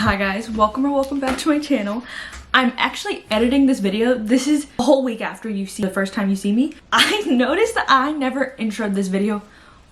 Hi guys, welcome or welcome back to my channel. I'm actually editing this video. This is a whole week after you see the first time you see me. I noticed that I never introed this video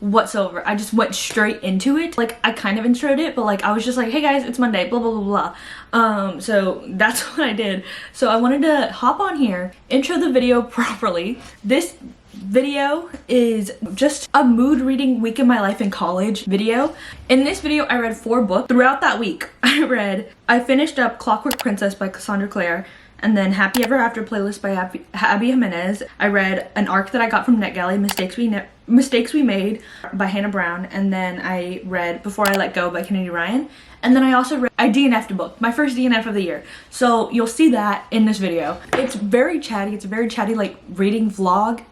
whatsoever. I just went straight into it. Like, I kind of introed it, but like I was just like, hey guys, it's Monday, blah blah blah blah. So that's what I did. So I wanted to hop on here, intro the video properly. This video is just a mood reading week in my life in college video. In this video I read 4 books. Throughout that week I finished up Clockwork Princess by Cassandra Clare, and then Happy Ever After playlist by Abby Jimenez. I read an arc that I got from NetGalley, Mistakes We Made by Hannah Brown, and then I read Before I Let Go by Kennedy Ryan. And then I also read a DNF'd book, my first DNF of the year. So you'll see that in this video. It's very chatty. It's a very chatty like reading vlog.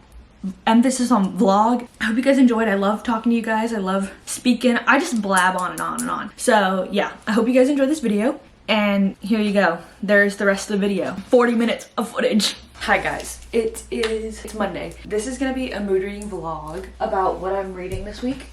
Emphasis on vlog. I hope you guys enjoyed. I love talking to you guys. I love speaking. I just blab on and on and on. So yeah, I hope you guys enjoyed this video. And here you go. There's the rest of the video. 40 minutes of footage. Hi guys, it's Monday. This is gonna be a mood reading vlog about what I'm reading this week.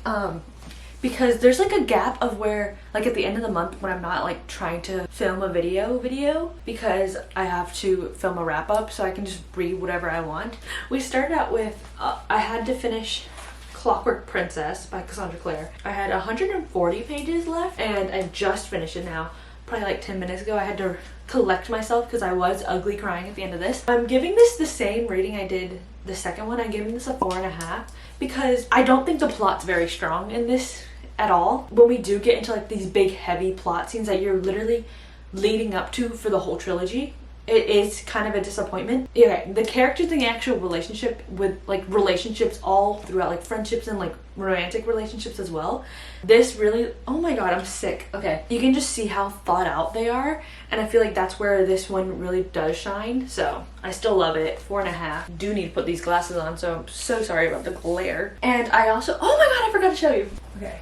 Because there's like a gap of where, like at the end of the month when I'm not like trying to film a video because I have to film a wrap up so I can just read whatever I want. We started out with, I had to finish Clockwork Princess by Cassandra Clare. I had 140 pages left and I just finished it now. Probably like 10 minutes ago. I had to collect myself because I was ugly crying at the end of this. I'm giving this the same rating I did the second one. I'm giving this a 4.5 because I don't think the plot's very strong in this at all. When we do get into like these big heavy plot scenes that you're literally leading up to for the whole trilogy, it is kind of a disappointment. Yeah, the characters in the actual relationship with like relationships all throughout, like friendships and like romantic relationships as well. This really, oh my god, I'm sick. Okay, you can just see how thought out they are, and I feel like that's where this one really does shine. So I still love it. 4.5. Do need to put these glasses on, so I'm so sorry about the glare. And I also, oh my god, I forgot to show you. Okay.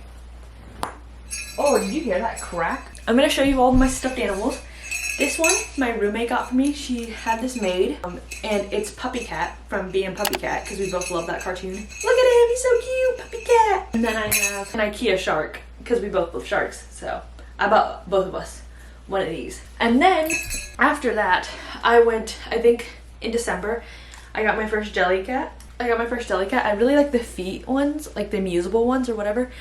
Oh, did you hear that crack? I'm gonna show you all my stuffed animals. This one, my roommate got for me. She had this made, and it's Puppy Cat from Being Puppy Cat, because we both love that cartoon. Look at him, he's so cute, Puppy Cat. And then I have an IKEA shark, because we both love sharks, so I bought both of us one of these. And then, after that, I went, I think in December, I got my first jelly cat. I really like the feet ones, like the musable ones or whatever,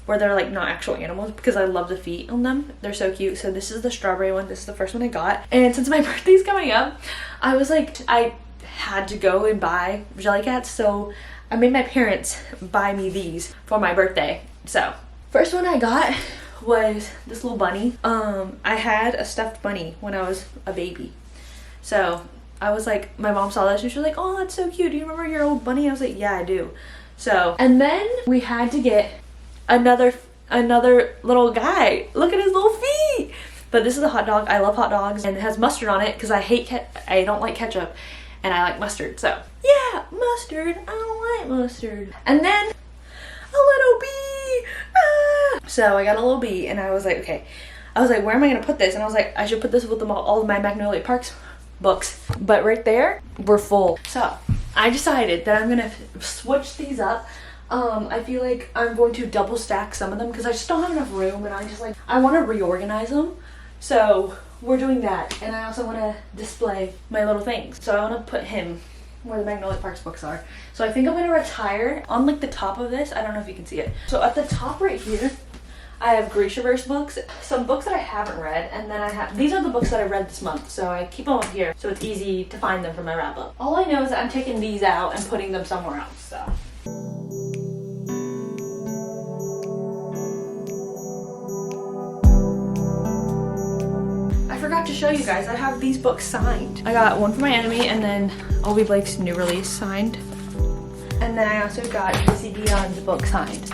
where they're like not actual animals, because I love the feet on them. They're so cute. So this is the strawberry one. This is the first one I got. And since my birthday's coming up, I was like, I had to go and buy jelly cats. So I made my parents buy me these for my birthday. So first one I got was this little bunny. I had a stuffed bunny when I was a baby. So I was like, my mom saw this and she was like, oh, that's so cute. Do you remember your old bunny? I was like, yeah, I do. So, and then we had to get another little guy. Look at his little feet. But this is a hot dog. I love hot dogs, and it has mustard on it because I don't like ketchup and I like mustard. So yeah, mustard. I don't like mustard. And then a little bee. So I got a little bee, and I was like, okay. I was like, where am I gonna put this? And I was like, I should put this with all of my Magnolia Parks books. But right there, we're full. So I decided that I'm gonna switch these up. I feel like I'm going to double stack some of them because I just don't have enough room, and I want to reorganize them. So we're doing that, and I also want to display my little things. So I want to put him where the Magnolia Parks books are. So I think I'm going to retire on like the top of this. I don't know if you can see it. So at the top right here, I have Grishaverse books, some books that I haven't read, and then I have, these are the books that I read this month, so I keep them up here so it's easy to find them for my wrap up. All I know is that I'm taking these out and putting them somewhere else, so. I forgot to show you guys, I have these books signed. I got one for my enemy, and then Obi Blake's new release signed. And then I also got Tracy Dion's book signed.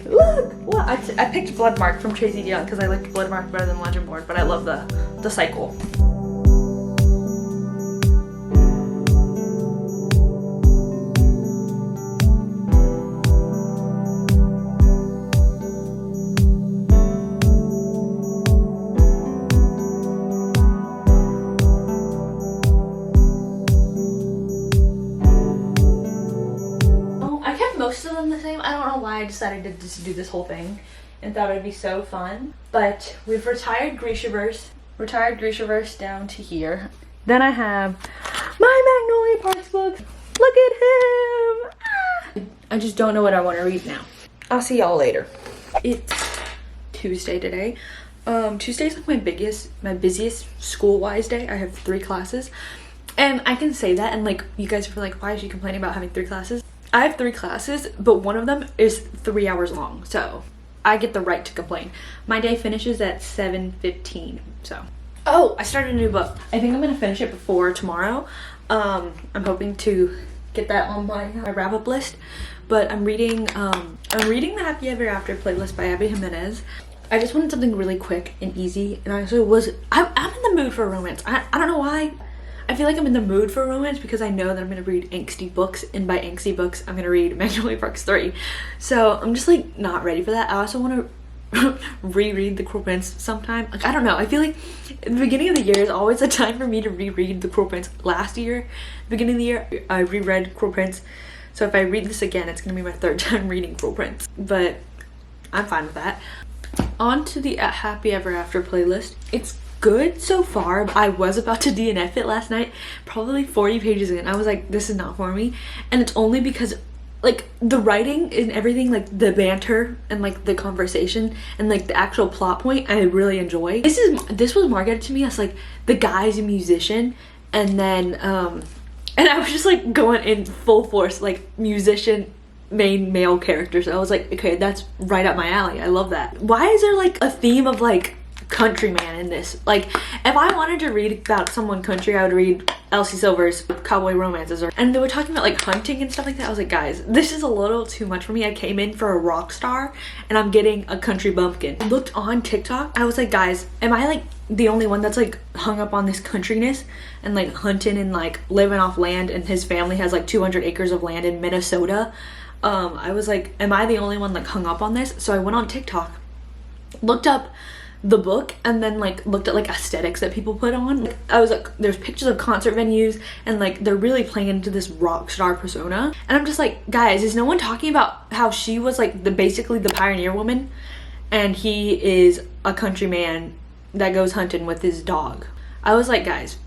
Look! What? I picked Bloodmark from Tracy Dion because I liked Bloodmark better than Legend Board, but I love the cycle. Most of them the same. I don't know why I decided to just do this whole thing and thought it'd be so fun. But we've retired Grishaverse down to here. Then I have my Magnolia Parks book. Look at him! Ah! I just don't know what I want to read now. I'll see y'all later. It's Tuesday today. Tuesday's like my busiest school-wise day. I have 3 classes. And I can say that and like you guys are like, why is she complaining about having 3 classes? I have 3 classes, but one of them is 3 hours long. So I get the right to complain. My day finishes at 7:15, so. Oh, I started a new book. I think I'm gonna finish it before tomorrow. I'm hoping to get that on my wrap-up list. But I'm reading the Happy Ever After playlist by Abby Jimenez. I just wanted something really quick and easy, and I also I'm in the mood for a romance. I don't know why. I feel like I'm in the mood for romance because I know that I'm gonna read angsty books, and by angsty books I'm gonna read Magnolia Parks 3. So I'm just like not ready for that. I also want to reread The Cruel Prince sometime. Like I don't know, I feel like the beginning of the year is always a time for me to reread The Cruel Prince. Last year, beginning of the year, I reread Cruel Prince. So if I read this again, it's gonna be my 3rd time reading Cruel Prince. But I'm fine with that. On to the Happy Ever After playlist. It's good so far. I was about to DNF it last night, probably 40 pages in. I was like, this is not for me. And it's only because like the writing and everything, like the banter and like the conversation and like the actual plot point, I really enjoy. This was marketed to me as like the guy's a musician, and then and I was just like going in full force, like musician main male character. So I was like, okay, that's right up my alley. I love that. Why is there like a theme of like countryman in this? Like if I wanted to read about someone country, I would read Elsie Silver's Cowboy Romances, and they were talking about like hunting and stuff like that. I was like, guys, this is a little too much for me. I came in for a rock star and I'm getting a country bumpkin. I looked on TikTok. I was like, guys, am I like the only one that's like hung up on this countryness and like hunting and like living off land, and his family has like 200 acres of land in Minnesota? I was like, am I the only one like hung up on this? So I went on TikTok, looked up the book, and then like looked at like aesthetics that people put on. Like, I was like, there's pictures of concert venues, and like they're really playing into this rock star persona. And I'm just like, guys, is no one talking about how she was like basically the pioneer woman, and he is a countryman that goes hunting with his dog? I was like, guys,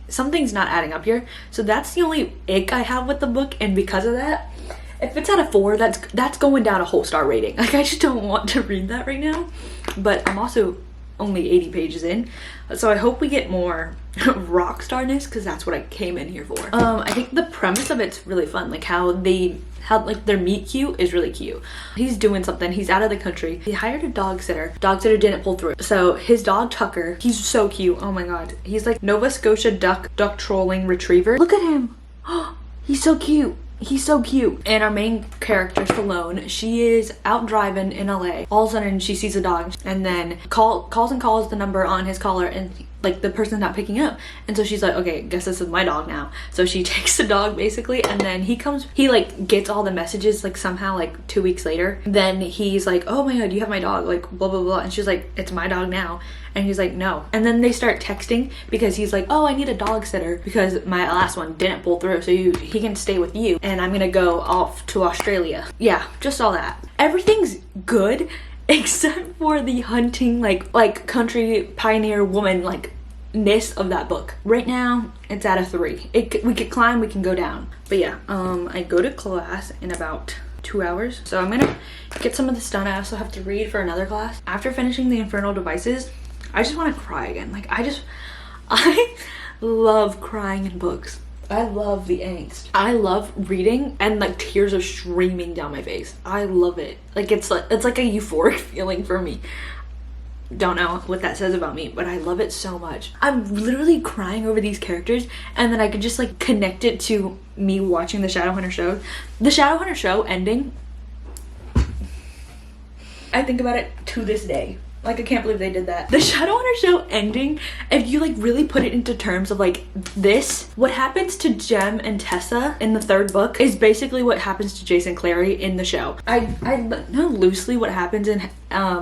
something's not adding up here. So that's the only ick I have with the book, and because of that, if it's at a 4, that's going down a whole star rating. Like I just don't want to read that right now. But I'm also only 80 pages in, so I hope we get more rock starness, because that's what I came in here for. I think the premise of it's really fun, like how like their meet cute is really cute. He's doing something, he's out of the country, he hired a dog sitter didn't pull through, so his dog Tucker, he's so cute. Oh my god, he's like Nova Scotia duck trolling retriever. Look at him. Oh, he's so cute. He's so cute. And our main character, Stallone, she is out driving in LA. All of a sudden she sees a dog, and then calls the number on his collar, and like the person's not picking up. And so she's like, okay, guess this is my dog now. So she takes the dog basically, and then he like gets all the messages like somehow like 2 weeks later. Then he's like, oh my god, you have my dog, like blah blah blah. And she's like, it's my dog now. And he's like, no. And then they start texting because he's like, oh, I need a dog sitter because my last one didn't pull through, so he can stay with you, and I'm gonna go off to Australia. Yeah, just all that. Everything's good except for the hunting, like country pioneer woman like ness of that book. Right now it's at a 3. We could climb, we can go down. But yeah, I go to class in about 2 hours, so I'm gonna get some of this done. I also have to read for another class. After finishing the Infernal Devices, I just want to cry again. Like I love crying in books. I love the angst. I love reading and like tears are streaming down my face. I love it. Like it's like a euphoric feeling for me. Don't know what that says about me, but I love it so much. I'm literally crying over these characters, and then I could just like connect it to me watching the Shadowhunter show. The Shadowhunter show ending, I think about it to this day. Like, I can't believe they did that. The Shadowhunter show ending, if you like really put it into terms of like this, what happens to Jem and Tessa in the 3rd book is basically what happens to Jason Clary in the show. I know loosely what happens in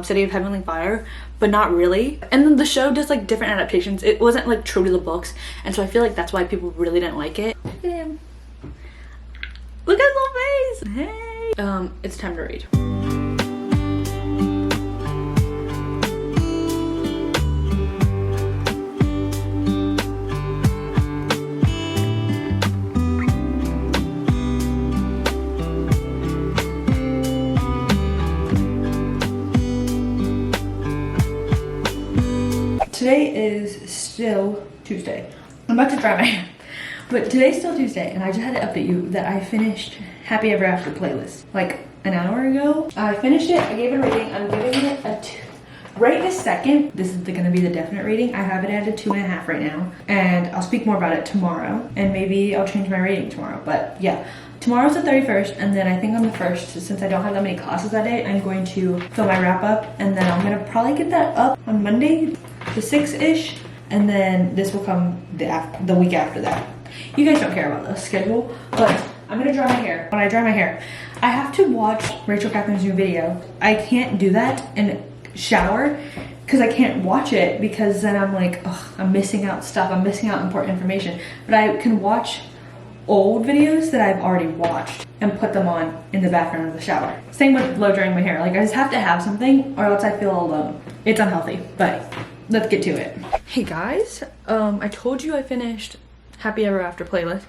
City of Heavenly Fire, but not really. And then the show does like different adaptations. It wasn't like true to the books, and so I feel like that's why people really didn't like it. Look at him. Look at his little face. Hey. It's time to read. still Tuesday. I'm about to dry my hair. But today's still Tuesday, and I just had to update you that I finished Happy Ever After playlist like an hour ago. I finished it, I gave it a rating. I'm giving it a 2. Right this second, this is gonna be the definite rating. I have it at a 2.5 right now, and I'll speak more about it tomorrow, and maybe I'll change my rating tomorrow. But yeah, tomorrow's the 31st, and then I think on the 1st, since I don't have that many classes that day, I'm going to film my wrap up, and then I'm gonna probably get that up on Monday, the 6th-ish, and then this will come the week after that. You guys don't care about the schedule, but I'm gonna dry my hair. When I dry my hair, I have to watch Rachel Catherine's new video. I can't do that and shower because I can't watch it, because then I'm like, ugh, I'm missing out stuff. I'm missing out important information. But I can watch old videos that I've already watched and put them on in the background of the shower. Same with blow drying my hair. Like, I just have to have something or else I feel alone. It's unhealthy, but let's get to it. Hey guys, I told you I finished Happy Ever After playlist.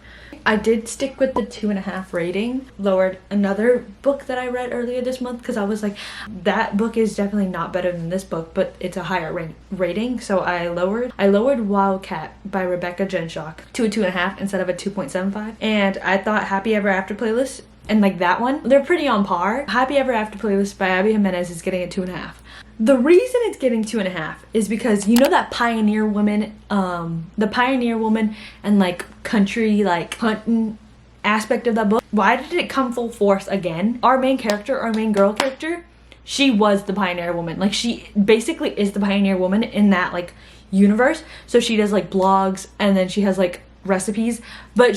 I did stick with the 2.5 rating, lowered another book that I read earlier this month because I was like, that book is definitely not better than this book, but it's a higher rating, so I lowered Wildcat by Rebecca Genshock to a 2.5 instead of a 2.75, and I thought Happy Ever After playlist and like that one, they're pretty on par. Happy Ever After playlist by Abby Jimenez is getting a 2.5. The reason it's getting 2.5 is because, you know, that pioneer woman, the pioneer woman and like country, like hunting aspect of that book. Why did it come full force again? Our main character, our main girl character, she was the pioneer woman. Like, she basically is the pioneer woman in that like universe. So she does like blogs, and then she has like recipes, but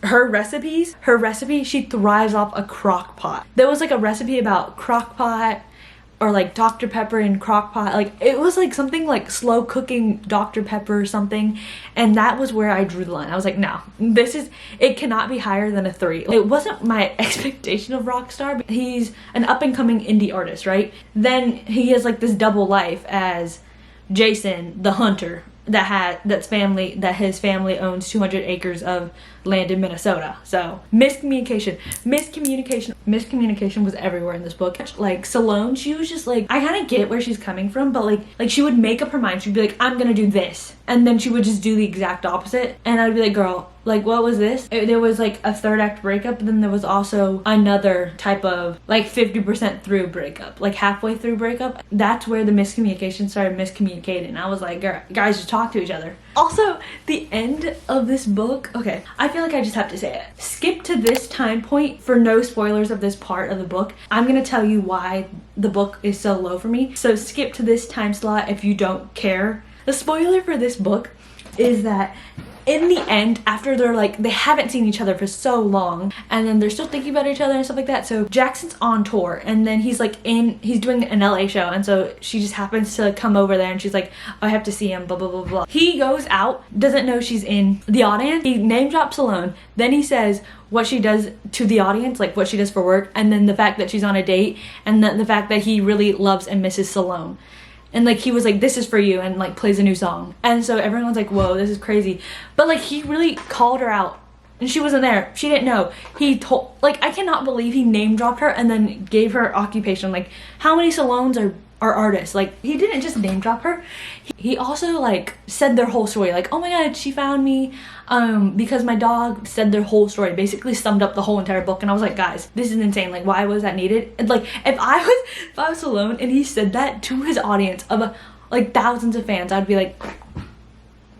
her recipe, she thrives off a crock pot. There was like a recipe about crock pot, or like Dr. Pepper in crock pot. Like, it was like something like slow cooking Dr. Pepper or something, and that was where I drew the line. I was like, no, it cannot be higher than a 3. It wasn't my expectation of Rockstar, but he's an up-and-coming indie artist, right? Then he has like this double life as Jason the hunter that his family owns 200 acres of land in Minnesota. So miscommunication was everywhere in this book. Like, Salome, she was just like, I kind of get where she's coming from, but like she would make up her mind. She'd be like, I'm gonna do this, and then she would just do the exact opposite, and I'd be like, girl, like, what was this? There was like a 3rd act breakup, but then there was also another type of like 50% through breakup, like halfway through breakup. That's where the miscommunication started miscommunicating. I was like, guys, just talk to each other. Also, the end of this book, okay, I feel like I just have to say it. Skip to this time point for no spoilers of this part of the book. I'm gonna tell you why the book is so low for me. So skip to this time slot if you don't care. The spoiler for this book is that in the end, after they haven't seen each other for so long, and then they're still thinking about each other and stuff like that. So Jackson's on tour, and then he's doing an LA show, and so she just happens to come over there, and she's like, I have to see him, blah, blah, blah, blah. He goes out, doesn't know she's in the audience. He name drops Salome. Then he says what she does to the audience, like what she does for work, and then the fact that she's on a date, and the fact that he really loves and misses Salome. And like, he was like, this is for you, and like plays a new song. And so everyone's like, whoa, this is crazy. But like, he really called her out, and she wasn't there. She didn't know. He told, like, I cannot believe he name dropped her and then gave her occupation. Like, how many Salomes are artists? Like, he didn't just name drop her. He also like said their whole story. Like, oh my god, she found me because my dog. Said their whole story, basically summed up the whole entire book. And I was like, guys, this is insane. Like, why was that needed? And like, if I was alone and he said that to his audience of like thousands of fans, I'd be like,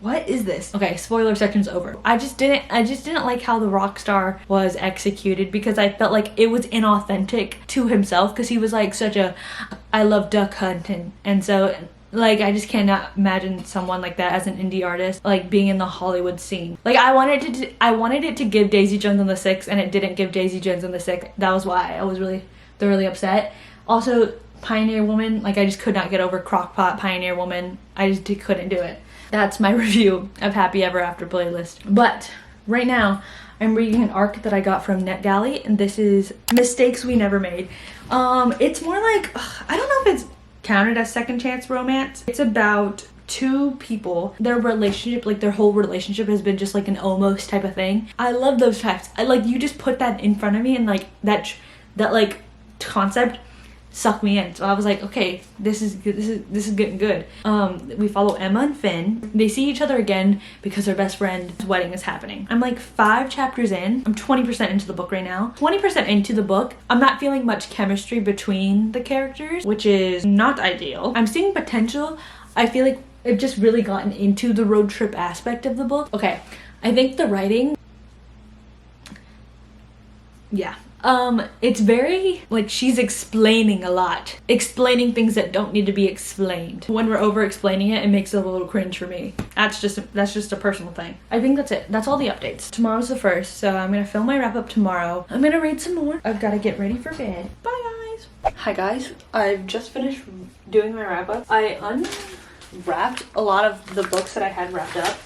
what is this? Okay, spoiler section's over. I just didn't like how the Rockstar was executed, because I felt like it was inauthentic to himself, because he was like such a, I love duck hunting, and so like, I just cannot imagine someone like that as an indie artist, like being in the Hollywood scene. Like, I wanted it to give Daisy Jones and the Six, and it didn't give Daisy Jones and the Six. That was why I was really thoroughly upset. Also, Pioneer Woman, like, I just could not get over Crockpot Pioneer Woman. I just couldn't do it. That's my review of Happy Ever After playlist. But right now, I'm reading an arc that I got from NetGalley, and this is Mistakes We Never Made. It's more like, I don't know if it's counted as second chance romance. It's about 2 people, their relationship, like their whole relationship has been just like an almost type of thing. I love those types. I like, you just put that in front of me, and like that like concept suck me in. So I was like, okay, this is good. This is getting good. We follow Emma and Finn. They see each other again because their best friend's wedding is happening. I'm like 5 chapters in. I'm 20% into the book right now. 20% into the book. I'm not feeling much chemistry between the characters, which is not ideal. I'm seeing potential. I feel like I've just really gotten into the road trip aspect of the book. Okay, I think the writing, yeah. It's very, like, she's explaining a lot. Explaining things that don't need to be explained. When we're over explaining it, it makes it a little cringe for me. That's just a personal thing. I think that's it. That's all the updates. Tomorrow's the 1st, so I'm gonna film my wrap up tomorrow. I'm gonna read some more. I've gotta get ready for bed. Bye, guys. Hi, guys. I've just finished doing my wrap up. I unwrapped a lot of the books that I had wrapped up.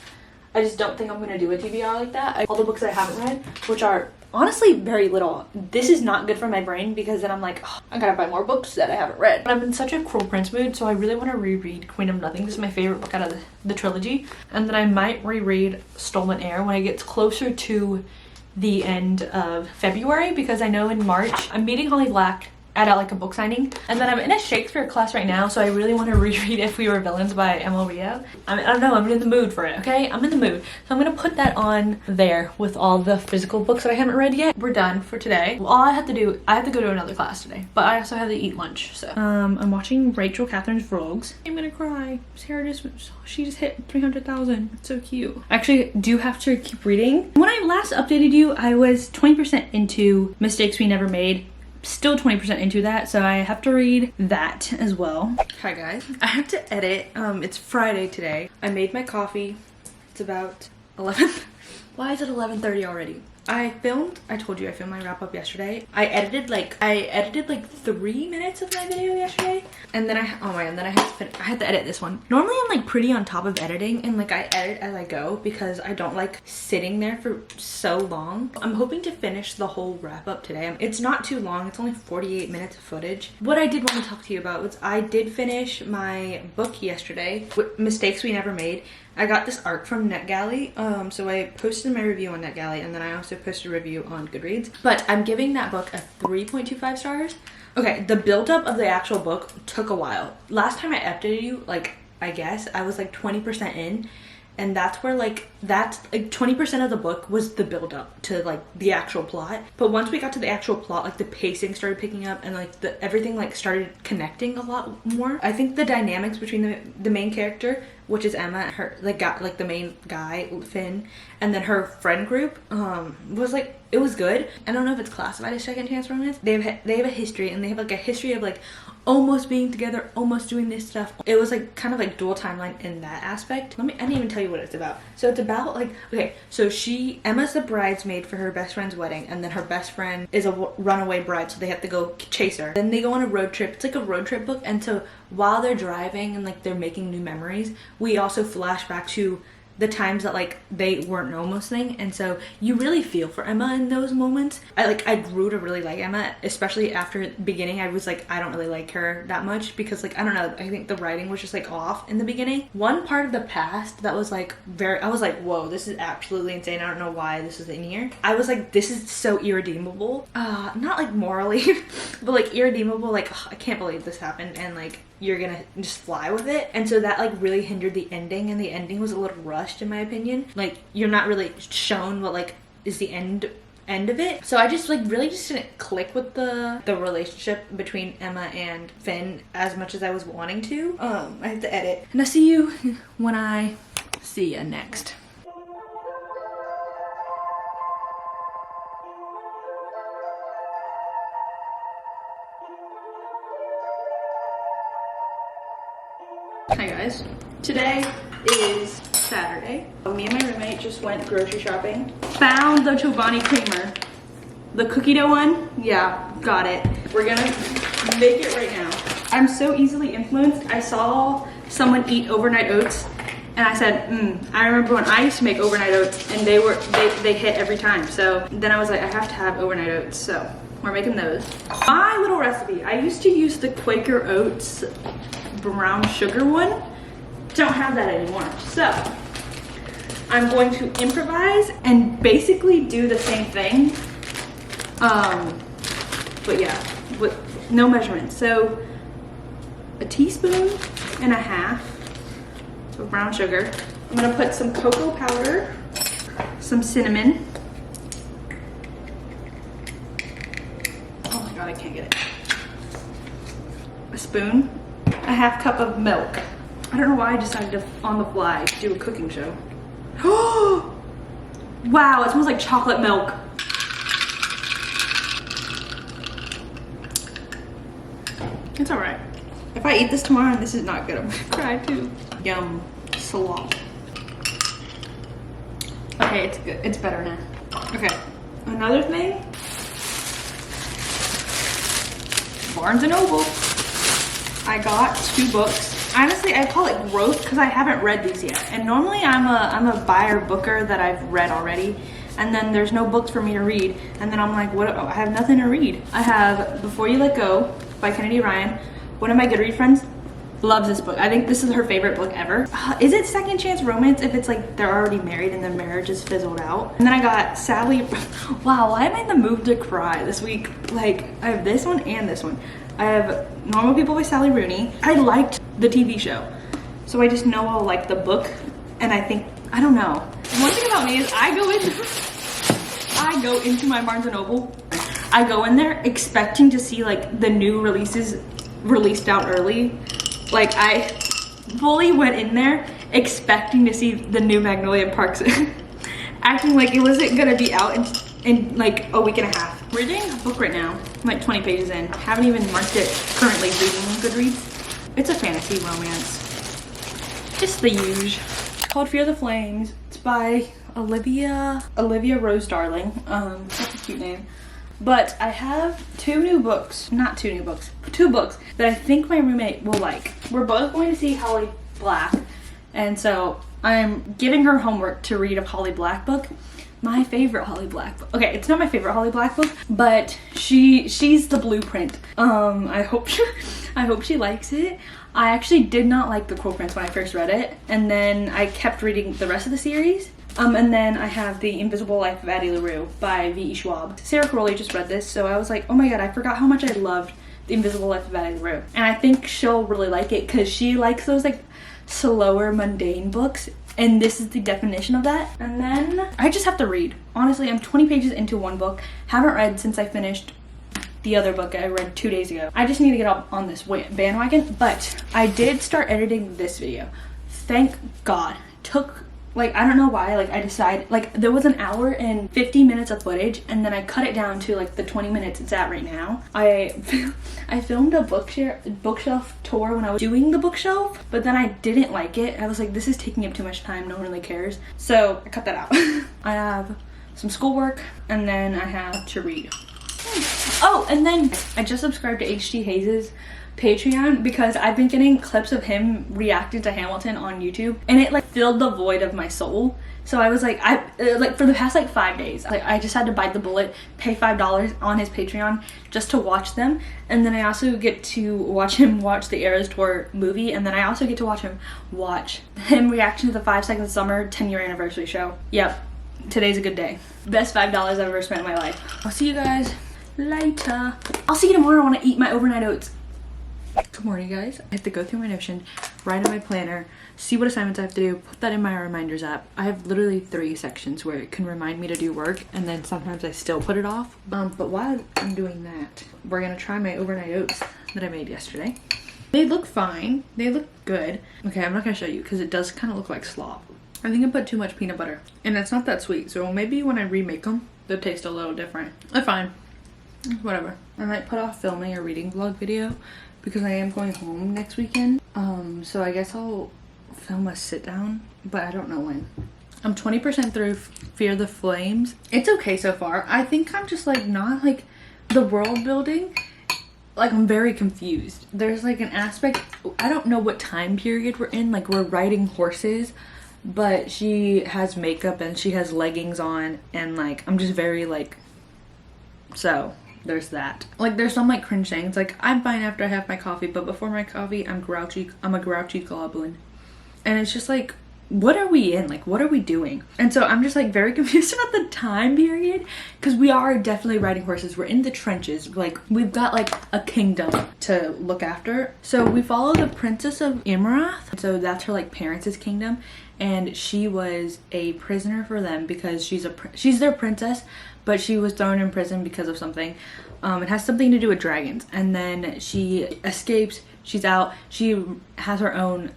I just don't think I'm gonna do a TBR like that. All the books that I haven't read, which are honestly very little. This is not good for my brain because then I'm like, oh, I gotta buy more books that I haven't read. But I'm in such a Cruel Prince mood, so I really want to reread Queen of Nothing. This is my favorite book out of the trilogy. And then I might reread Stolen Air when it gets closer to the end of February, because I know in March I'm meeting Holly Black at like a book signing, and then I'm in a Shakespeare class right now, so I really want to reread If We Were Villains by Emma Rio. I don't know, I'm in the mood for it, okay? I'm in the mood. So I'm gonna put that on there with all the physical books that I haven't read yet. We're done for today. Well, all I have to do, I have to go to another class today, but I also have to eat lunch, so. I'm watching Rachel Catherine's vlogs. I'm gonna cry. Sarah she just hit 300,000. It's so cute. I actually do have to keep reading. When I last updated you, I was 20% into Mistakes We Never Made. Still 20% into that, so I have to read that as well. Hi guys, I have to edit. It's Friday today. I made my coffee. It's about 11. Why is it 11:30 already? I told you I filmed my wrap up yesterday. I edited like 3 minutes of my video yesterday, and then I had to edit this one. Normally I'm like pretty on top of editing, and like I edit as I go because I don't like sitting there for so long. I'm hoping to finish the whole wrap up today. It's not too long. It's only 48 minutes of footage. What I did want to talk to you about was I did finish my book yesterday, Mistakes We Never Made. I got this arc from NetGalley, so I posted my review on NetGalley, and then I also posted a review on Goodreads. But I'm giving that book a 3.25 stars. Okay, the build-up of the actual book took a while. Last time I updated you, like, I guess, I was like 20% in, and that's where like 20% of the book was the build-up to like the actual plot. But once we got to the actual plot, like the pacing started picking up, and like everything like started connecting a lot more. I think the dynamics between the main character, which is Emma, her like the main guy Finn, and then her friend group was like, it was good. I don't know if it's classified as second chance romance. They have a history, and they have like a history of like almost being together, almost doing this stuff. It was like kind of like dual timeline in that aspect. I didn't even tell you what it's about. So it's about like, okay, so Emma's the bridesmaid for her best friend's wedding, and then her best friend is a runaway bride, so they have to go chase her. Then they go on a road trip. It's like a road trip book, and so while they're driving and like they're making new memories, we also flash back to the times that like they weren't almost thing, and so you really feel for Emma in those moments. I grew to really like Emma, especially after the beginning. I was like, I don't really like her that much because like, I don't know, I think the writing was just like off in the beginning. One part of the past that was like I was like, whoa, this is absolutely insane. I don't know why this is in here. I was like, this is so irredeemable. Not like morally, but like irredeemable, like, ugh, I can't believe this happened, and like you're gonna just fly with it. And so that like really hindered the ending, and the ending was a little rushed in my opinion. Like you're not really shown what like is the end of it. So I just like really just didn't click with the relationship between Emma and Finn as much as I was wanting to. I have to edit, and I'll see you when I see you next. Hi guys, today is Saturday. Me and my roommate just went grocery shopping. Found the Chobani creamer. The cookie dough one? Yeah, got it. We're gonna make it right now. I'm so easily influenced. I saw someone eat overnight oats, and I said, I remember when I used to make overnight oats, and they hit every time. So then I was like, I have to have overnight oats, so we're making those. My little recipe, I used to use the Quaker Oats brown sugar one. Don't have that anymore, so I'm going to improvise and basically do the same thing, but yeah, no measurements. So a teaspoon and a half of brown sugar. I'm gonna put some cocoa powder, some cinnamon. Oh my God, I can't get it. A spoon, a half cup of milk. I don't know why I decided to, on the fly, do a cooking show. Oh, wow, it smells like chocolate milk. It's all right. If I eat this tomorrow and this is not good, I'm gonna cry too. Yum, slop. Okay, it's good. It's better now. Okay, another thing. Barnes & Noble. I got 2 books. Honestly, I call it growth because I haven't read these yet. And normally I'm a buyer booker that I've read already. And then there's no books for me to read. And then I'm like, what? Oh, I have nothing to read. I have Before You Let Go by Kennedy Ryan. One of my Goodreads friends loves this book. I think this is her favorite book ever. Is it second chance romance if it's like they're already married and the marriage is fizzled out? And then I got Sally. Wow, why am I in the mood to cry this week? Like, I have this one and this one. I have Normal People by Sally Rooney. I liked the TV show, so I just know I'll like the book. And I think, I don't know. One thing about me is I go into my Barnes & Noble. I go in there expecting to see like the new releases released out early. Like, I fully went in there expecting to see the new Magnolia Parks, acting like it wasn't gonna be out in like a week and a half. Reading a book right now. I'm like 20 pages in. Haven't even marked it currently reading Goodreads. It's a fantasy romance. Just the usual. It's called Fear the Flames. It's by Olivia Rose Darling. That's a cute name. But I have 2 books that I think my roommate will like. We're both going to see Holly Black, and so I'm giving her homework to read a Holly Black book. My favorite Holly Black book. Okay, it's not my favorite Holly Black book, but she's the blueprint. I hope she likes it. I actually did not like The Cruel Prince when I first read it, and then I kept reading the rest of the series. And then I have The Invisible Life of Addie LaRue by V.E. Schwab. Sarah Crowley just read this, so I was like, oh my God, I forgot how much I loved The Invisible Life of Addie LaRue. And I think she'll really like it because she likes those like slower, mundane books, and this is the definition of that. And then I just have to read. Honestly, I'm 20 pages into one book. Haven't read since I finished the other book I read 2 days ago. I just need to get up on this bandwagon, but I did start editing this video. Thank God. Took, like, I don't know why, like, I decided, like, there was an hour and 50 minutes of footage, and then I cut it down to, like, the 20 minutes it's at right now. I filmed a bookshelf tour when I was doing the bookshelf, but then I didn't like it. I was like, this is taking up too much time, no one really cares. So, I cut that out. I have some schoolwork, and then I have to read. Oh, and then I just subscribed to H.T. Hayes' Patreon because I've been getting clips of him reacting to Hamilton on YouTube, and it like filled the void of my soul. So I was like, like for the past like 5 days, like I just had to bite the bullet, pay $5 on his Patreon just to watch them. And then I also get to watch him watch the Eras Tour movie, and then I also get to watch him reaction to the 5 Seconds of Summer 10-year anniversary show. Yep, today's a good day. Best $5 I've ever spent in my life. I'll see you guys later. I'll see you tomorrow when I eat my overnight oats. Good morning, guys. I have to go through my Notion, write in my planner, see what assignments I have to do, put that in my reminders app. I have literally 3 sections where it can remind me to do work, and then sometimes I still put it off. But while I'm doing that, we're gonna try my overnight oats that I made yesterday. They look fine. They look good. Okay, I'm not gonna show you because it does kind of look like slop. I think I put too much peanut butter, and it's not that sweet, so maybe when I remake them, they'll taste a little different. They're fine. Whatever. I might put off filming a reading vlog video because I am going home next weekend. So I guess I'll film a sit down, but I don't know when. I'm 20% through Fear the Flames. It's okay so far. I think I'm just like not like the world building. Like I'm very confused. There's like an aspect, I don't know what time period we're in. Like we're riding horses, but she has makeup and she has leggings on, and like I'm just very like, so there's that. Like there's some like cringe things, like I'm fine after I have my coffee, but before my coffee I'm a grouchy goblin. And it's just like what are we in? Like, what are we doing? And so I'm just like very confused about the time period, because we are definitely riding horses. We're in the trenches. Like, we've got like a kingdom to look after. So we follow the Princess of Imarath. So that's her like parents' kingdom, and she was a prisoner for them because she's their princess, but she was thrown in prison because of something. It has something to do with dragons, and then she escapes. She's out. She has her own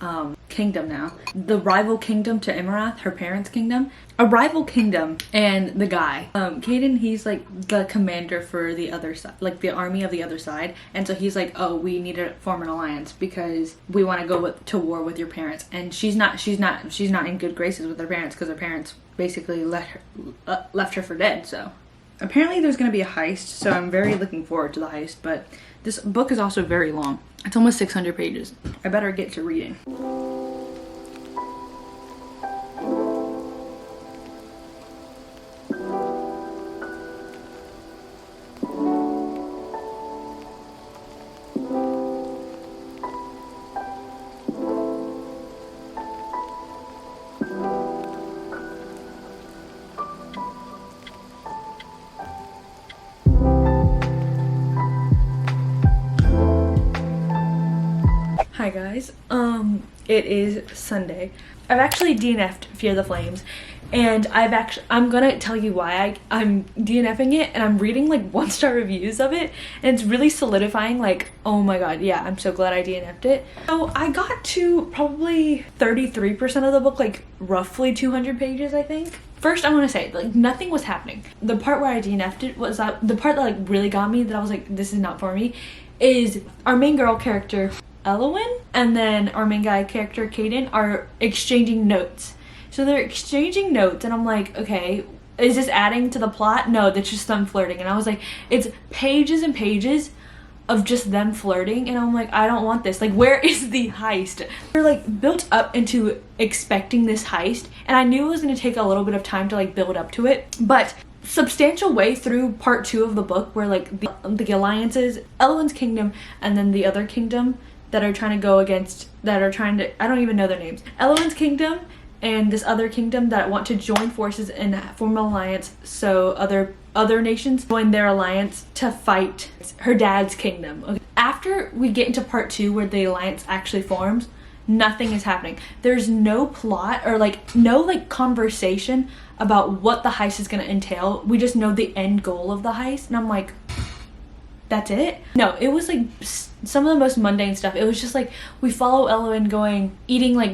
kingdom now. The rival kingdom to Imarath, her parents' kingdom. A rival kingdom, and the guy, Caden, he's like the commander for the other side, like the army of the other side. And so he's like, oh, we need to form an alliance because we want to go to war with your parents. And she's not in good graces with her parents because her parents basically left her for dead. So apparently there's going to be a heist, so I'm very looking forward to the heist. But this book is also very long. It's almost 600 pages. I better get to reading. Hi guys, it is Sunday. I've actually DNF'd Fear the Flames, and I'm gonna tell you why I'm DNFing it, and I'm reading like 1-star reviews of it, and it's really solidifying, like, oh my god, yeah, I'm so glad I DNF'd it. So I got to probably 33% of the book, like roughly 200 pages, I think. First, I want to say, like, nothing was happening. The part where I DNF'd it was the part that like really got me, that I was like, this is not for me, is our main girl character Elwyn and then our main guy character Caden are exchanging notes. So they're exchanging notes, and I'm like, okay, is this adding to the plot? No, that's just them flirting. And I was like, it's pages and pages of just them flirting, and I'm like, I don't want this. Like, where is the heist? They're like built up into expecting this heist, and I knew it was going to take a little bit of time to like build up to it, but substantial way through part 2 of the book, where like the alliances, Elwyn's kingdom and then the other kingdom that are trying to go against, that are trying to, I don't even know their names, Elwyn's kingdom and this other kingdom that want to join forces and form an alliance, so other nations join their alliance to fight her dad's kingdom. Okay. After we get into part 2 where the alliance actually forms, nothing is happening. There's no plot or like no like conversation about what the heist is going to entail. We just know the end goal of the heist, and I'm like, that's it? No, it was like some of the most mundane stuff. It was just like, we follow Elwyn eating like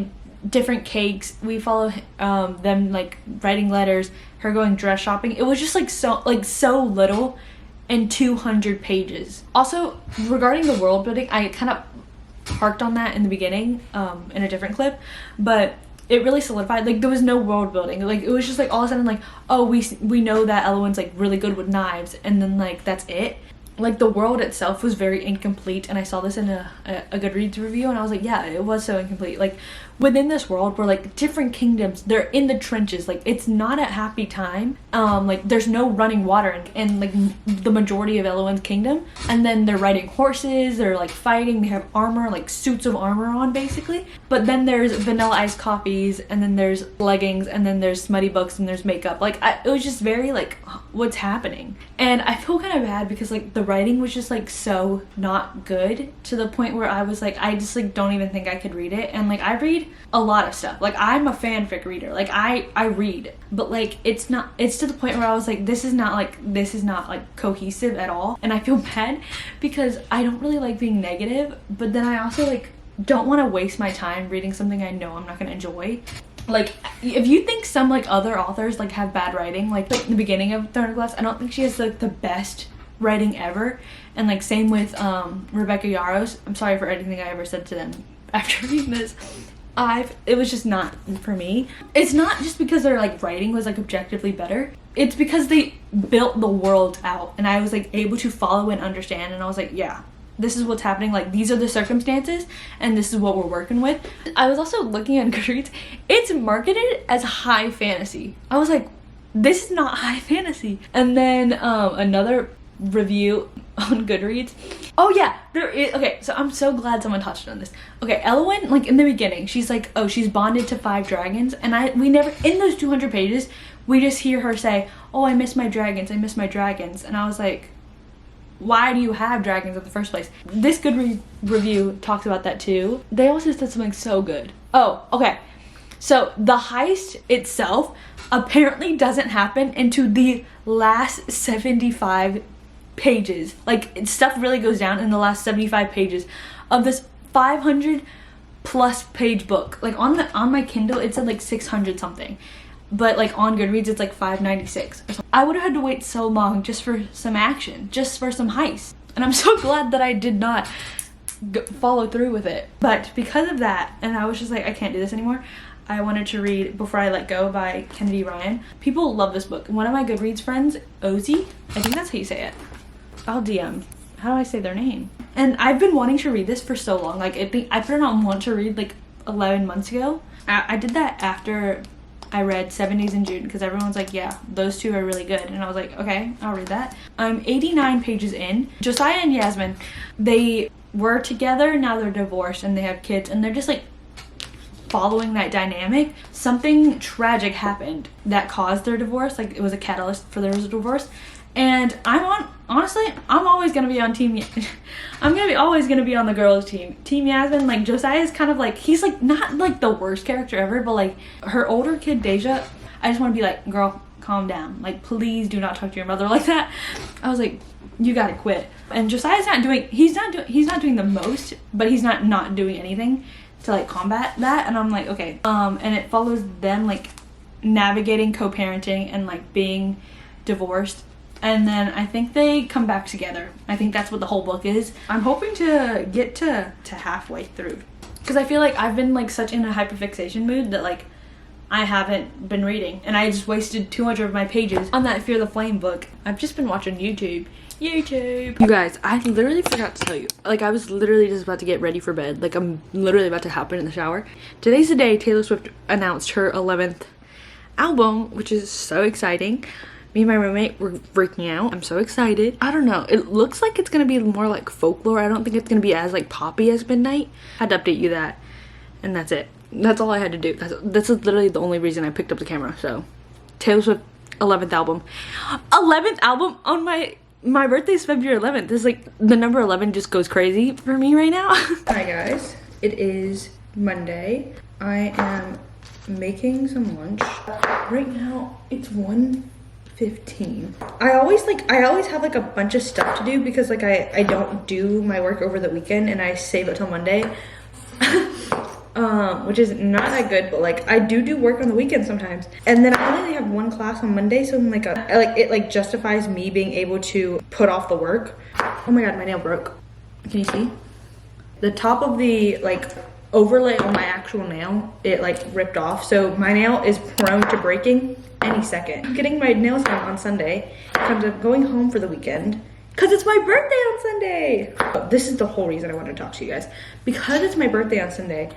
different cakes. We follow them like writing letters, her going dress shopping. It was just like so little and 200 pages. Also, regarding the world building, I kind of harked on that in the beginning in a different clip, but it really solidified. Like, there was no world building. Like, it was just like all of a sudden like, oh, we know that Elwyn's like really good with knives, and then like that's it. Like, the world itself was very incomplete, and I saw this in a Goodreads review, and I was like, yeah, it was so incomplete. Like, within this world where like different kingdoms, they're in the trenches. Like, it's not a happy time. Like, there's no running water and like the majority of Elwyn's kingdom, and then they're riding horses, they're like fighting, they have armor, like suits of armor on basically. But then there's vanilla iced coffees, and then there's leggings, and then there's smutty books, and there's makeup. Like, it was just very like, what's happening? And I feel kind of bad because like the writing was just like so not good, to the point where I was like, I just like don't even think I could read it. And like, I read a lot of stuff. Like, I'm a fanfic reader. Like, I read, but like it's to the point where I was like, this is not like cohesive at all. And I feel bad because I don't really like being negative, but then I also like don't want to waste my time reading something I know I'm not gonna enjoy. Like, if you think some like other authors like have bad writing, like the beginning of Throne of Glass, I don't think she has like the best writing ever. And like same with Rebecca Yarros. I'm sorry for anything I ever said to them after reading this. It was just not for me. It's not just because their like writing was like objectively better. It's because they built the world out, and I was like able to follow and understand, and I was like, yeah, this is what's happening. Like, these are the circumstances, and this is what we're working with. I was also looking at Goodreads. It's marketed as high fantasy. I was like, this is not high fantasy. And then another review on Goodreads. Oh yeah, there is. Okay, so I'm so glad someone touched on this. Okay, Elowen, like in the beginning, she's like, oh, she's bonded to 5 dragons, and we never, in those 200 pages, we just hear her say, oh, I miss my dragons, I miss my dragons. And I was like, why do you have dragons in the first place? This Goodreads review talks about that too. They also said something so good. Oh, okay. So the heist itself apparently doesn't happen into the last 75 pages. Like, stuff really goes down in the last 75 pages of this 500 plus page book. Like on my Kindle, it said like 600 something. But like on Goodreads, it's like 596. I would have had to wait so long just for some action, just for some heist. And I'm so glad that I did not follow through with it. But because of that, and I was just like, I can't do this anymore, I wanted to read Before I Let Go by Kennedy Ryan. People love this book. One of my Goodreads friends, Ozzy, I think that's how you say it. I'll DM. How do I say their name? And I've been wanting to read this for so long. Like, I put it on want to read like 11 months ago. I did that after I read 7 Days in June because everyone's like, yeah, those two are really good. And I was like, okay, I'll read that. I'm 89 pages in. Josiah and Yasmin, they were together, now they're divorced and they have kids, and they're just like following that dynamic. Something tragic happened that caused their divorce. Like, it was a catalyst for their divorce. And honestly, I'm always gonna be on team, always gonna be on the girls team. Team Yasmin. Like, Josiah is kind of like, he's like not like the worst character ever, but like her older kid, Deja, I just want to be like, girl, calm down. Like, please do not talk to your mother like that. I was like, you gotta quit. And Josiah's he's not doing the most, but he's not doing anything to like combat that. And I'm like, okay. And it follows them like navigating co-parenting and like being divorced. And then I think they come back together. I think that's what the whole book is. I'm hoping to get to halfway through, because I feel like I've been like such in a hyperfixation mood that like I haven't been reading, and I just wasted 200 of my pages on that Fear the Flame book. I've just been watching YouTube. You guys, I literally forgot to tell you. Like, I was literally just about to get ready for bed. Like, I'm literally about to hop in the shower. Today's the day Taylor Swift announced her 11th album, which is so exciting. Me and my roommate were freaking out. I'm so excited. I don't know. It looks like it's gonna be more like folklore. I don't think it's gonna be as like poppy as Midnight. I had to update you that. And that's it. That's all I had to do. That's literally the only reason I picked up the camera. So, Taylor Swift 11th album. 11th album on my birthday's February 11th. This is like, the number 11 just goes crazy for me right now. Hi guys. It is Monday. I am making some lunch. Right now, it's 1:15. I always have like a bunch of stuff to do because like I don't do my work over the weekend and I save it till Monday. Which is not that good, but like I do work on the weekend sometimes. And then I only have one class on Monday, so I'm like it justifies me being able to put off the work. Oh my god, my nail broke. Can you see? The top of the like overlay on my actual nail, it like ripped off, so my nail is prone to breaking any second. I'm getting my nails done on Sunday because I'm going home for the weekend because it's my birthday on Sunday. This is the whole reason I wanted to talk to you guys, because it's my birthday on Sunday.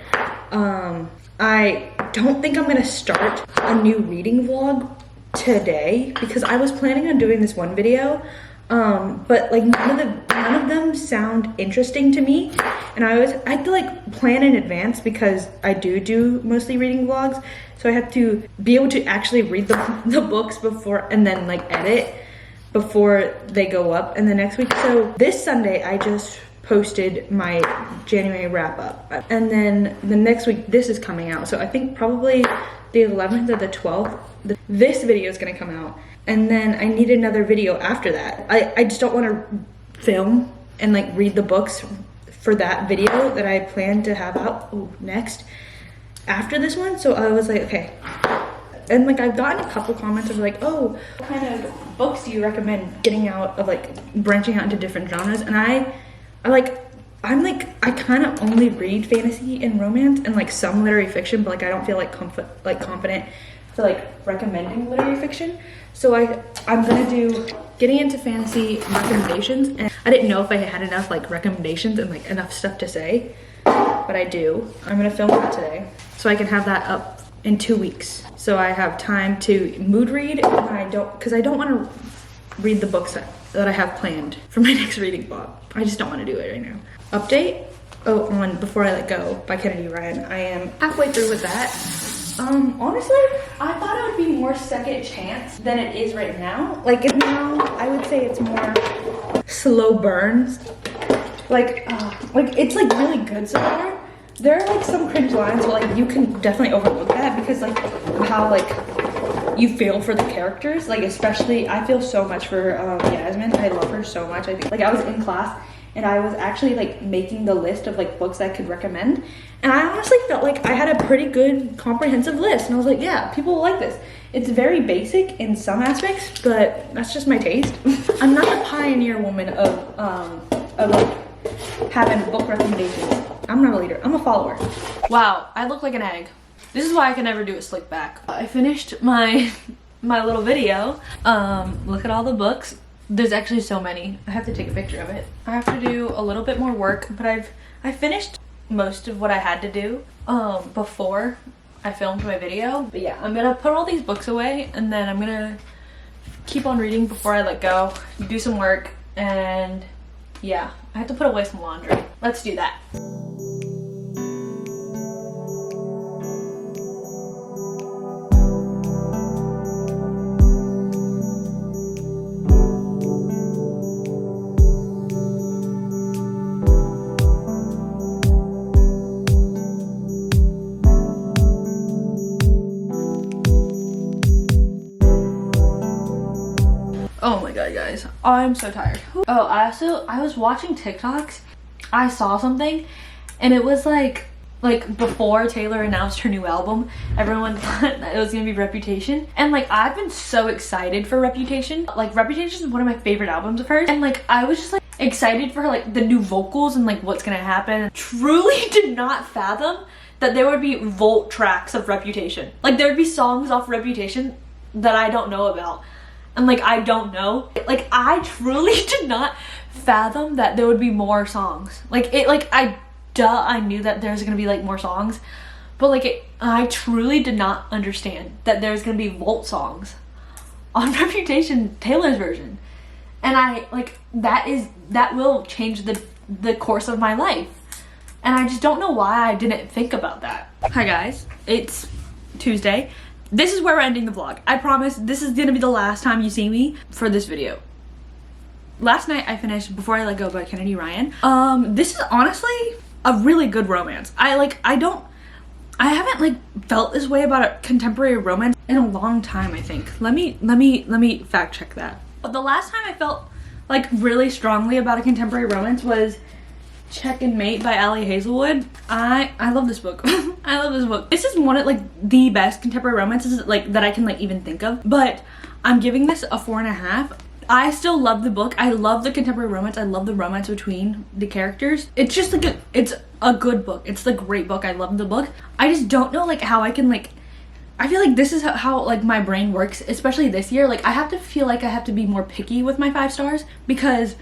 I don't think I'm gonna start a new reading vlog today because I was planning on doing this one video, but like none of them sound interesting to me, and I had to like plan in advance because I do mostly reading vlogs, so I had to be able to actually read the books before and then like edit before they go up in the next week. So this Sunday I just posted my January wrap up, and then the next week this is coming out, so I think probably the 11th or the 12th this video is gonna come out, and then I need another video after that. I just don't want to film and like read the books for that video that I plan to have out next after this one. So I was like, okay. And like I've gotten a couple comments of like, oh, what kind of books do you recommend getting out of like branching out into different genres? And I kind of only read fantasy and romance and like some literary fiction, but like I don't feel like confident to like recommending literary fiction. So I'm gonna do getting into fantasy recommendations, and I didn't know if I had enough like recommendations and like enough stuff to say, but I do. I'm gonna film that today so I can have that up in 2 weeks, so I have time to mood read, and because I don't want to read the books that I have planned for my next reading vlog. I just don't want to do it right now. Update on Before I Let Go by Kennedy Ryan. I am halfway through with that. Honestly, I thought it would be more second chance than it is right now. Like now, I would say it's more slow burns. Like it's like really good so far. There are like some cringe lines, but like you can definitely overlook that because like of how like you feel for the characters. Like especially, I feel so much for Yasmin. I love her so much. I think like I was in class and I was actually like making the list of like books I could recommend, and I honestly felt like I had a pretty good comprehensive list, and I was like, yeah, people will like this. It's very basic in some aspects, but that's just my taste. I'm not a pioneer woman of like having book recommendations. I'm not a leader, I'm a follower. Wow, I look like an egg. This is why I can never do a slick back. I finished my little video. Look at all the books. There's actually so many. I have to take a picture of it. I have to do a little bit more work, but I finished most of what I had to do before I filmed my video. But yeah, I'm gonna put all these books away and then I'm gonna keep on reading before I let go, do some work, and yeah, I have to put away some laundry. Let's do that. Oh my god, guys, I'm so tired. Oh, I was watching TikToks. I saw something and it was like before Taylor announced her new album, everyone thought that it was gonna be Reputation, and like I've been so excited for Reputation. Like Reputation is one of my favorite albums of hers, and like I was just like excited for like the new vocals and like what's gonna happen. Truly did not fathom that there would be vault tracks of Reputation. Like there would be songs off Reputation that I don't know about. And like I don't know, like I truly did not fathom that there would be more songs. Like it, like I knew that there's gonna be like more songs, but like I truly did not understand that there's gonna be vault songs on Reputation, Taylor's version. And I like that will change the course of my life, and I just don't know why I didn't think about that. Hi guys, it's Tuesday. This is where we're ending the vlog. I promise this is gonna be the last time you see me for this video. Last night I finished Before I Let Go by Kennedy Ryan. This is honestly a really good romance. I haven't like felt this way about a contemporary romance in a long time, I think. Let me fact check that. But the last time I felt like really strongly about a contemporary romance was Check and Mate by Ali Hazelwood. I love this book. I love this book. This is one of like the best contemporary romances like that I can like even think of, but I'm giving this a 4.5. I still love the book. I love the contemporary romance. I love the romance between the characters. It's just like it's a good book. It's a great book. I love the book. I just don't know like how I can like, I feel like this is how like my brain works, especially this year. Like I have to feel like I have to be more picky with my 5 stars, because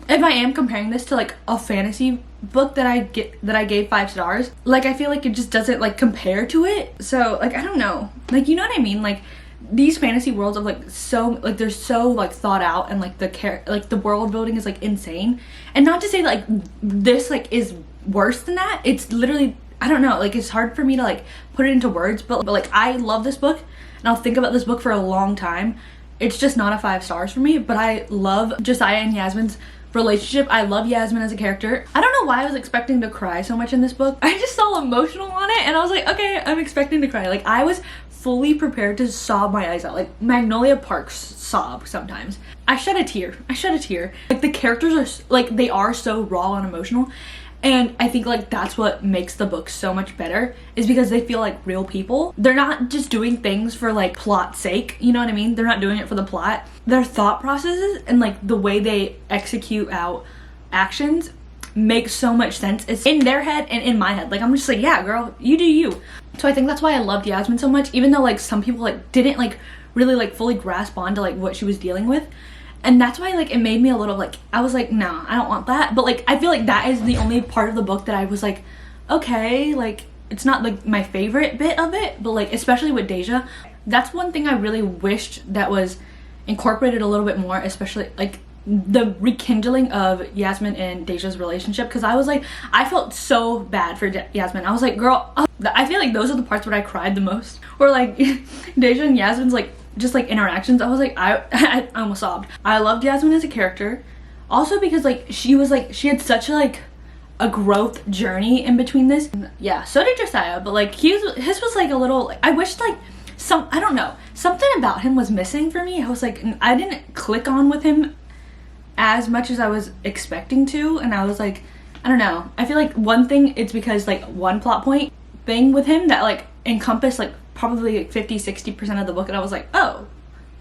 if I am comparing this to like a fantasy book that I gave 5 stars, like I feel like it just doesn't like compare to it. So like I don't know, like you know what I mean, like these fantasy worlds of like so like they're so like thought out, and like the world building is like insane. And not to say like this like is worse than that, it's literally, I don't know, like it's hard for me to like put it into words, but like I love this book and I'll think about this book for a long time. It's just not a 5 stars for me, but I love Josiah and Yasmin's relationship. I love Yasmin as a character. I don't know why I was expecting to cry so much in this book. I just saw emotional on it and I was like, okay, I'm expecting to cry. Like I was fully prepared to sob my eyes out. Like Magnolia Park's sob sometimes. I shed a tear. Like the characters are like, they are so raw and emotional. And I think like that's what makes the book so much better, is because they feel like real people. They're not just doing things for like plot's sake, you know what I mean? They're not doing it for the plot. Their thought processes and like the way they execute out actions makes so much sense. It's in their head and in my head. Like I'm just like, yeah girl, you do you. So I think that's why I loved Yasmin so much, even though like some people like didn't like really like fully grasp onto like what she was dealing with. And that's why like it made me a little like, I was like, nah, I don't want that. But like I feel like that is the only part of the book that I was like, okay, like it's not like my favorite bit of it, but like especially with Deja, that's one thing I really wished that was incorporated a little bit more, especially like the rekindling of Yasmin and Deja's relationship, because I felt so bad for Yasmin. I was like, girl, I feel like those are the parts where I cried the most, or like Deja and Yasmin's like just like interactions. I was like, I almost sobbed. I loved Yasmin as a character, also because like she had such a growth journey in between this. Yeah, so did Josiah, but like his was like a little, I wish like I don't know, something about him was missing for me. I was like, I didn't click on with him as much as I was expecting to, and I was like, I don't know. I feel like one thing, it's because like one plot point thing with him that like encompassed like probably like 50-60% of the book, and I was like, oh,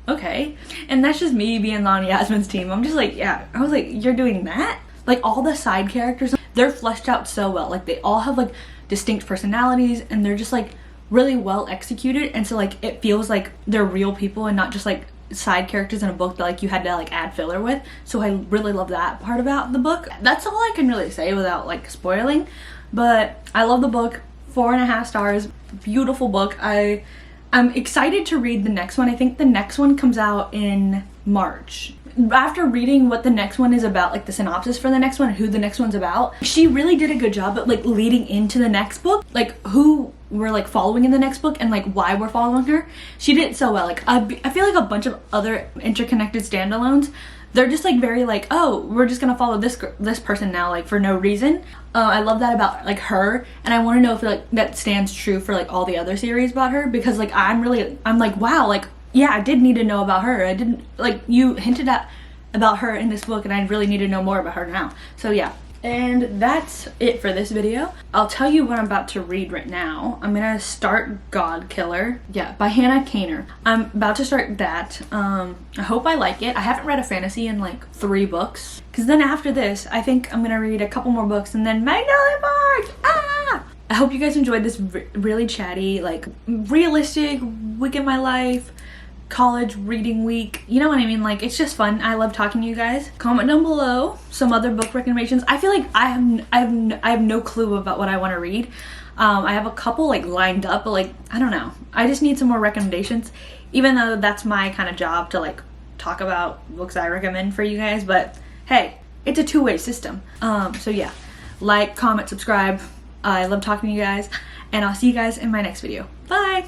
okay. And that's just me being on Yasmin's team. I'm just like, yeah. I was like, you're doing that? Like all the side characters, they're fleshed out so well. Like they all have like distinct personalities, and they're just like really well executed, and so like it feels like they're real people and not just like side characters in a book that like you had to like add filler with. So I really love that part about the book. That's all I can really say without like spoiling, but I love the book. 4.5 stars. Beautiful book. I'm excited to read the next one. I think the next one comes out in March. After reading what the next one is about, like the synopsis for the next one, who the next one's about, she really did a good job at like leading into the next book, like who we're like following in the next book and like why we're following her. She did it so well. Like I feel like a bunch of other interconnected standalones, they're just like very like, oh, we're just gonna follow this person now, like for no reason. I love that about like her, and I want to know if like that stands true for like all the other series about her, because like I'm like, wow, like yeah, I did need to know about her. I didn't, like, you hinted at about her in this book, and I really need to know more about her now. So yeah, and that's it for this video. I'll tell you what I'm about to read right now. I'm gonna start God Killer, yeah, by Hannah Kaner. I'm about to start that. I hope I like it. I haven't read a fantasy in like 3 books, because then after this I think I'm gonna read a couple more books and then Magnolia Park. I hope you guys enjoyed this really chatty, like realistic week in my life, college reading week, you know what I mean? Like, it's just fun. I love talking to you guys. Comment down below some other book recommendations. I feel like I have no clue about what I want to read. I have a couple like lined up, but like I don't know, I just need some more recommendations, even though that's my kind of job to like talk about books I recommend for you guys. But hey, it's a two-way system. So yeah, like, comment, subscribe. I love talking to you guys, and I'll see you guys in my next video. Bye.